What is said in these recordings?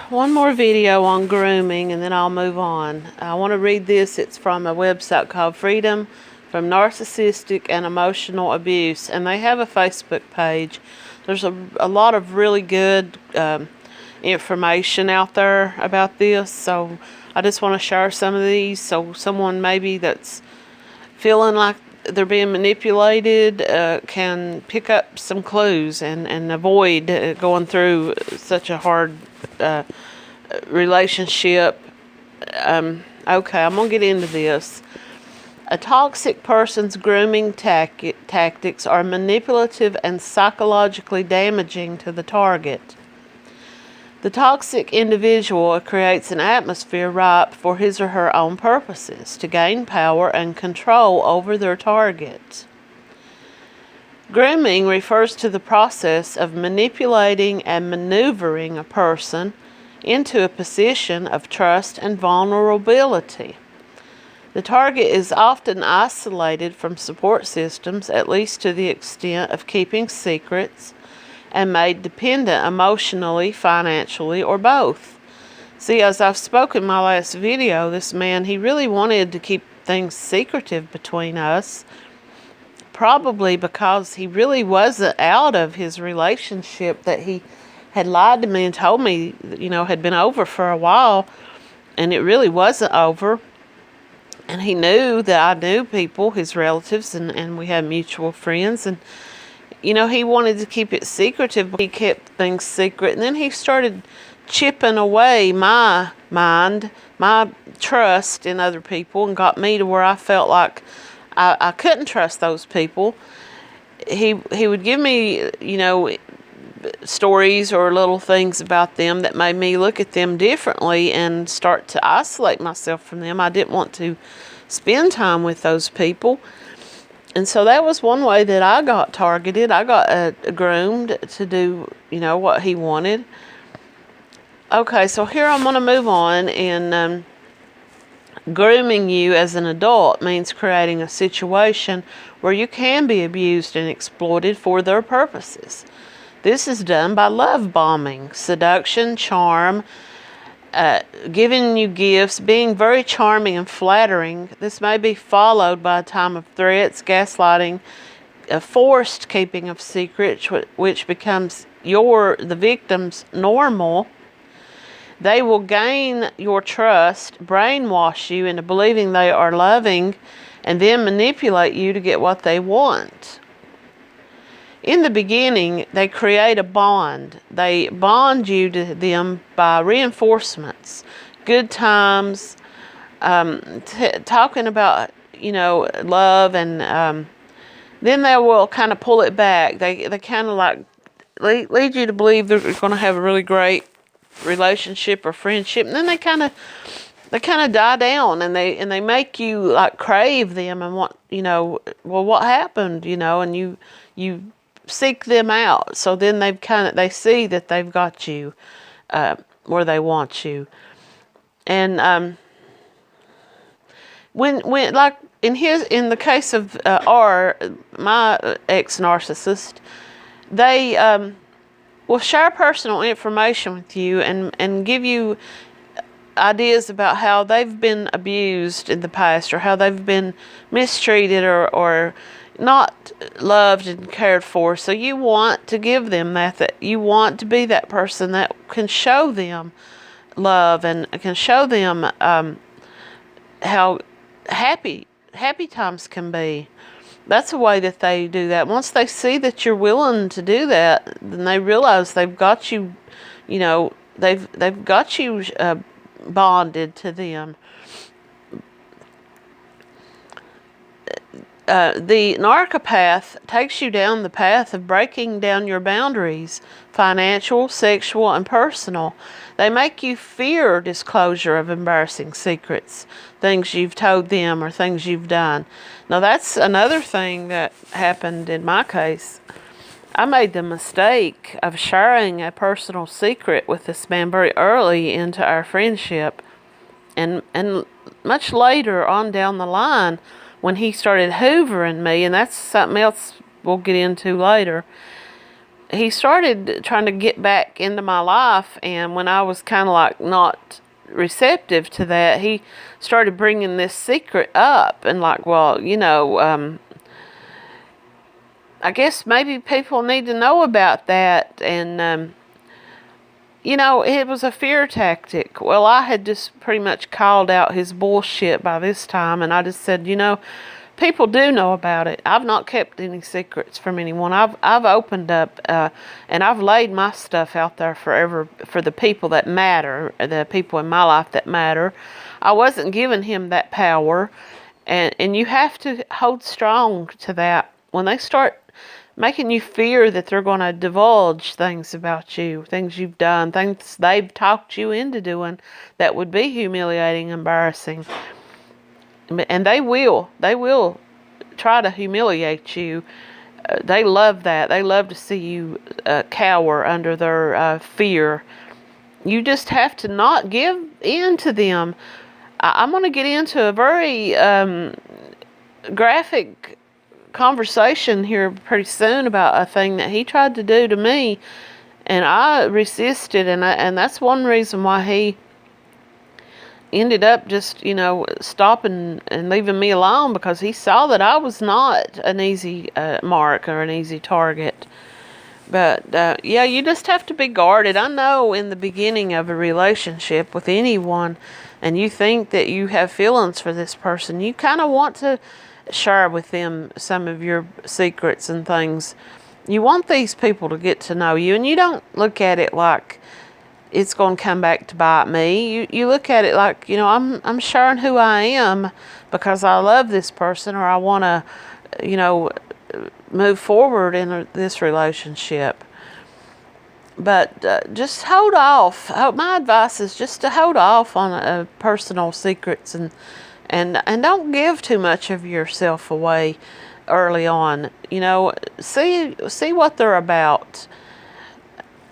one more video on grooming and then I'll move on. I want to read this. It's from a website called Freedom from Narcissistic and Emotional Abuse, and they have a Facebook page. There's a lot of really good information out there about this, so I just want to share some of these so someone maybe that's feeling like they're being manipulated can pick up some clues and avoid going through such a hard relationship. Okay, I'm going to get into this. A toxic person's grooming tactics are manipulative and psychologically damaging to the target. The toxic individual creates an atmosphere ripe for his or her own purposes to gain power and control over their target. Grooming refers to the process of manipulating and maneuvering a person into a position of trust and vulnerability. The target is often isolated from support systems, at least to the extent of keeping secrets, and made dependent emotionally, financially, or both. See, as I've spoken in my last video, this man, he really wanted to keep things secretive between us, probably because he really wasn't out of his relationship that he had lied to me and told me, had been over for a while, and it really wasn't over. And he knew that I knew people, his relatives, and we had mutual friends, and he wanted to keep it secretive. He kept things secret, and then he started chipping away my mind, my trust in other people, and got me to where I felt like I couldn't trust those people. He would give me, stories or little things about them that made me look at them differently and start to isolate myself from them. I didn't want to spend time with those people. And so that was one way that I got targeted. I got groomed to do, what he wanted. Okay, so here I'm going to move on. And grooming you as an adult means creating a situation where you can be abused and exploited for their purposes. This is done by love bombing, seduction, charm, giving you gifts, being very charming and flattering. This may be followed by a time of threats, gaslighting, a forced keeping of secrets, which becomes the victim's normal. They will gain your trust, brainwash you into believing they are loving, and then manipulate you to get what they want. In the beginning, they create a bond. They bond you to them by reinforcements, good times, talking about, love, and then they will kind of pull it back. They kind of like lead you to believe they're going to have a really great relationship or friendship, and then they kind of die down, and they make you like crave them and want, well, what happened, and you seek them out. So then they see that they've got you where they want you. And when like in the case of my ex-narcissist, they will share personal information with you and give you ideas about how they've been abused in the past, or how they've been mistreated or not loved and cared for. So you want to give them that you want to be that person that can show them love and can show them how happy times can be. That's a way that they do that. Once they see that you're willing to do that, then they realize they've got you, they've got you bonded to them. The narcopath takes you down the path of breaking down your boundaries, financial, sexual, and personal. They make you fear disclosure of embarrassing secrets, things you've told them or things you've done. Now, that's another thing that happened in my case. I made the mistake of sharing a personal secret with this man very early into our friendship. And much later on down the line, when he started hoovering me, and that's something else we'll get into later, he started trying to get back into my life, and when I was kind of like not receptive to that, he started bringing this secret up, and like, well, I guess maybe people need to know about that, and it was a fear tactic. Well, I had just pretty much called out his bullshit by this time, and I just said, people do know about it. I've not kept any secrets from anyone. I've opened up, and I've laid my stuff out there forever for the people that matter, the people in my life that matter. I wasn't giving him that power, and you have to hold strong to that. When they start making you fear that they're going to divulge things about you, things you've done, things they've talked you into doing that would be humiliating, embarrassing. And they will try to humiliate you. They love that. They love to see you cower under their fear. You just have to not give in to them. I'm going to get into a very graphic conversation here pretty soon about a thing that he tried to do to me, and I resisted, and that's one reason why he ended up just, stopping and leaving me alone, because he saw that I was not an easy mark or an easy target. But, you just have to be guarded. I know in the beginning of a relationship with anyone, and you think that you have feelings for this person, you kind of want to share with them some of your secrets and things. You want these people to get to know you, and you don't look at it like it's going to come back to bite me. You look at it like, I'm sharing who I am because I love this person, or I want to, move forward in this relationship. But just hold off. My advice is just to hold off on personal secrets, and don't give too much of yourself away early on. See what they're about.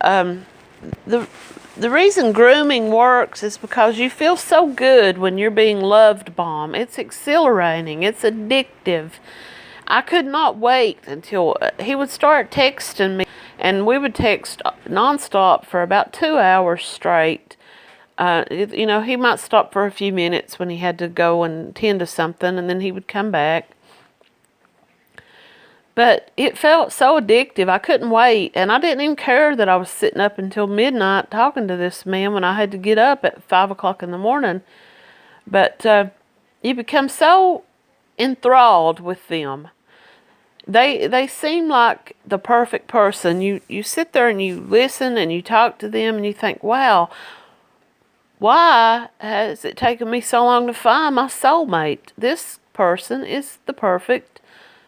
The reason grooming works is because you feel so good when you're being loved bombed. It's exhilarating. It's addictive. I could not wait until he would start texting me, and we would text nonstop for about 2 hours straight. He might stop for a few minutes when he had to go and tend to something, and then he would come back. But it felt so addictive. I couldn't wait. And I didn't even care that I was sitting up until midnight talking to this man when I had to get up at 5 o'clock in the morning. But you become so enthralled with them. They seem like the perfect person. You sit there and you listen and you talk to them and you think, wow, why has it taken me so long to find my soulmate? This person is the perfect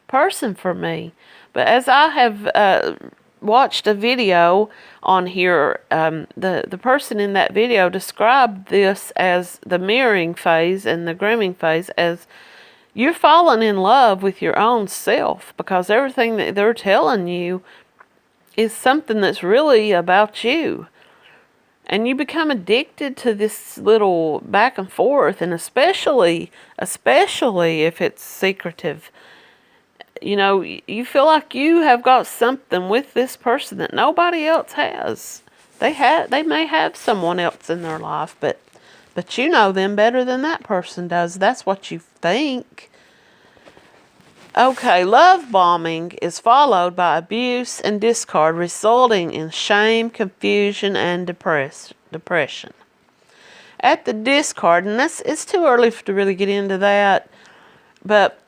person for me. But as I have watched a video on here, the person in that video described this as the mirroring phase and the grooming phase as you're falling in love with your own self, because everything that they're telling you is something that's really about you. And you become addicted to this little back and forth, and especially if it's secretive. You feel like you have got something with this person that nobody else has. They may have someone else in their life, but you know them better than that person does. That's what you think. Okay, love bombing is followed by abuse and discard, resulting in shame, confusion, and depression. At the discard, and it's too early to really get into that, but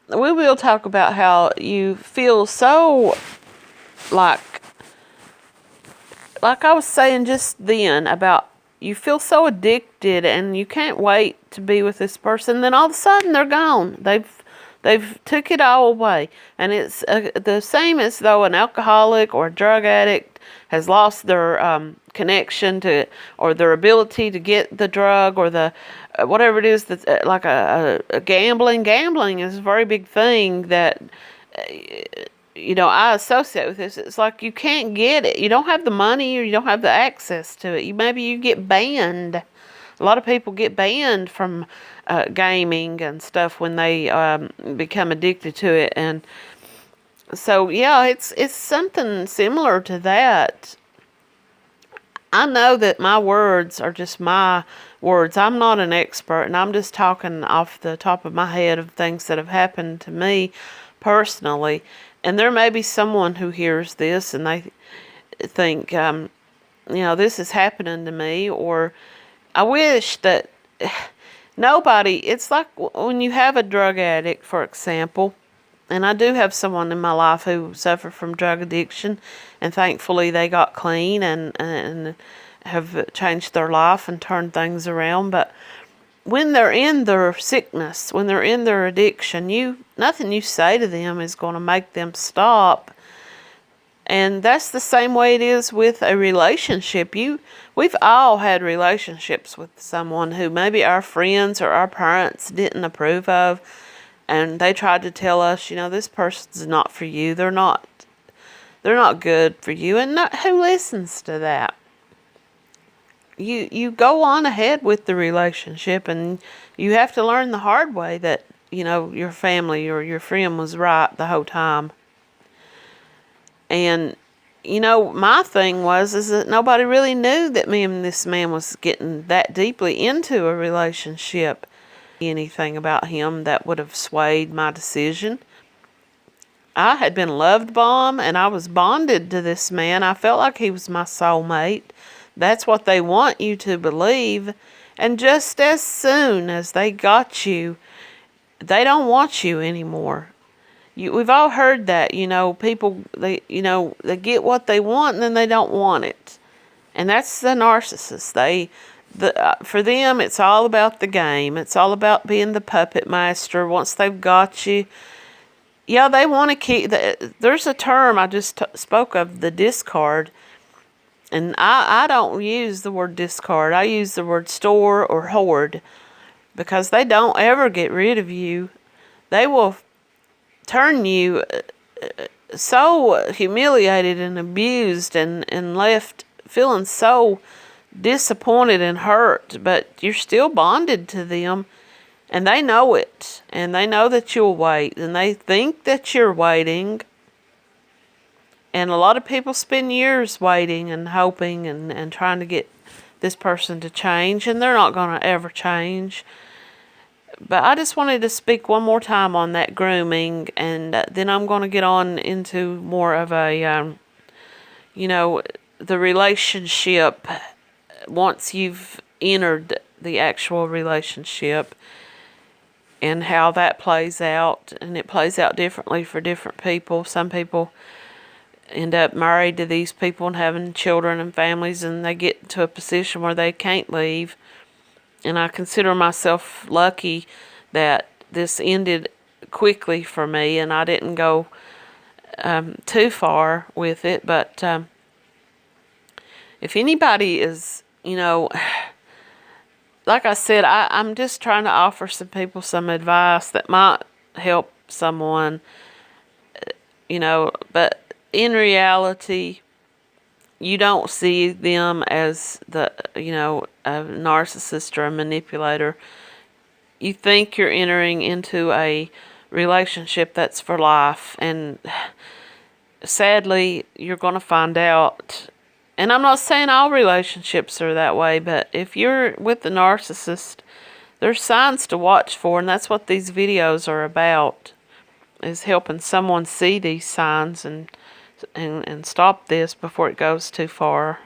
we will talk about how you feel so like I was saying just then about you feel so addicted and you can't wait to be with this person. Then all of a sudden they're gone. They've took it all away. And it's the same as though an alcoholic or a drug addict has lost their connection to, or their ability to get the drug, or the whatever it is, that's like a gambling. Gambling is a very big thing that I associate with this. It's like you can't get it. You don't have the money, or you don't have the access to it. Maybe you get banned. A lot of people get banned from gaming and stuff when they become addicted to it. And So yeah, it's something similar to that. I know that my words are just my words. I'm not an expert, and I'm just talking off the top of my head of things that have happened to me personally. And there may be someone who hears this and they think, this is happening to me, or I wish that nobody, it's like when you have a drug addict, for example, and I do have someone in my life who suffered from drug addiction, and thankfully they got clean and have changed their life and turned things around. But when they're in their sickness, when they're in their addiction, nothing you say to them is going to make them stop. And that's the same way it is with a relationship. We've all had relationships with someone who maybe our friends or our parents didn't approve of, and they tried to tell us, this person's not for you. They're not good for you. And who listens to that? You go on ahead with the relationship, and you have to learn the hard way that, your family or your friend was right the whole time. And, my thing is that nobody really knew that me and this man was getting that deeply into a relationship. Anything about him that would have swayed my decision. I had been loved bomb, and I was bonded to this man. I felt like he was my soulmate. That's what they want you to believe. And just as soon as they got you, they don't want you anymore. We've all heard that, people, they get what they want and then they don't want it. And that's the narcissist. For them, it's all about the game. It's all about being the puppet master. Once they've got you, yeah, they want to keep. There's a term I just spoke of, the discard. And I don't use the word discard. I use the word store or hoard, because they don't ever get rid of you. They will turn you so humiliated and abused and left feeling so disappointed and hurt, but you're still bonded to them, and they know it, and they know that you'll wait, and they think that you're waiting. And a lot of people spend years waiting and hoping and trying to get this person to change, and they're not going to ever change. But I just wanted to speak one more time on that grooming, and then I'm going to get on into more of a, the relationship once you've entered the actual relationship, and how that plays out. And it plays out differently for different people. Some people end up married to these people and having children and families, and they get to a position where they can't leave. And I consider myself lucky that this ended quickly for me, and I didn't go too far with it. But if anybody is, like I said, I'm just trying to offer some people some advice that might help someone, but in reality, you don't see them as a narcissist or a manipulator. You think you're entering into a relationship that's for life, and sadly, you're going to find out. And I'm not saying all relationships are that way, but if you're with the narcissist, there's signs to watch for, and that's what these videos are about, is helping someone see these signs and stop this before it goes too far.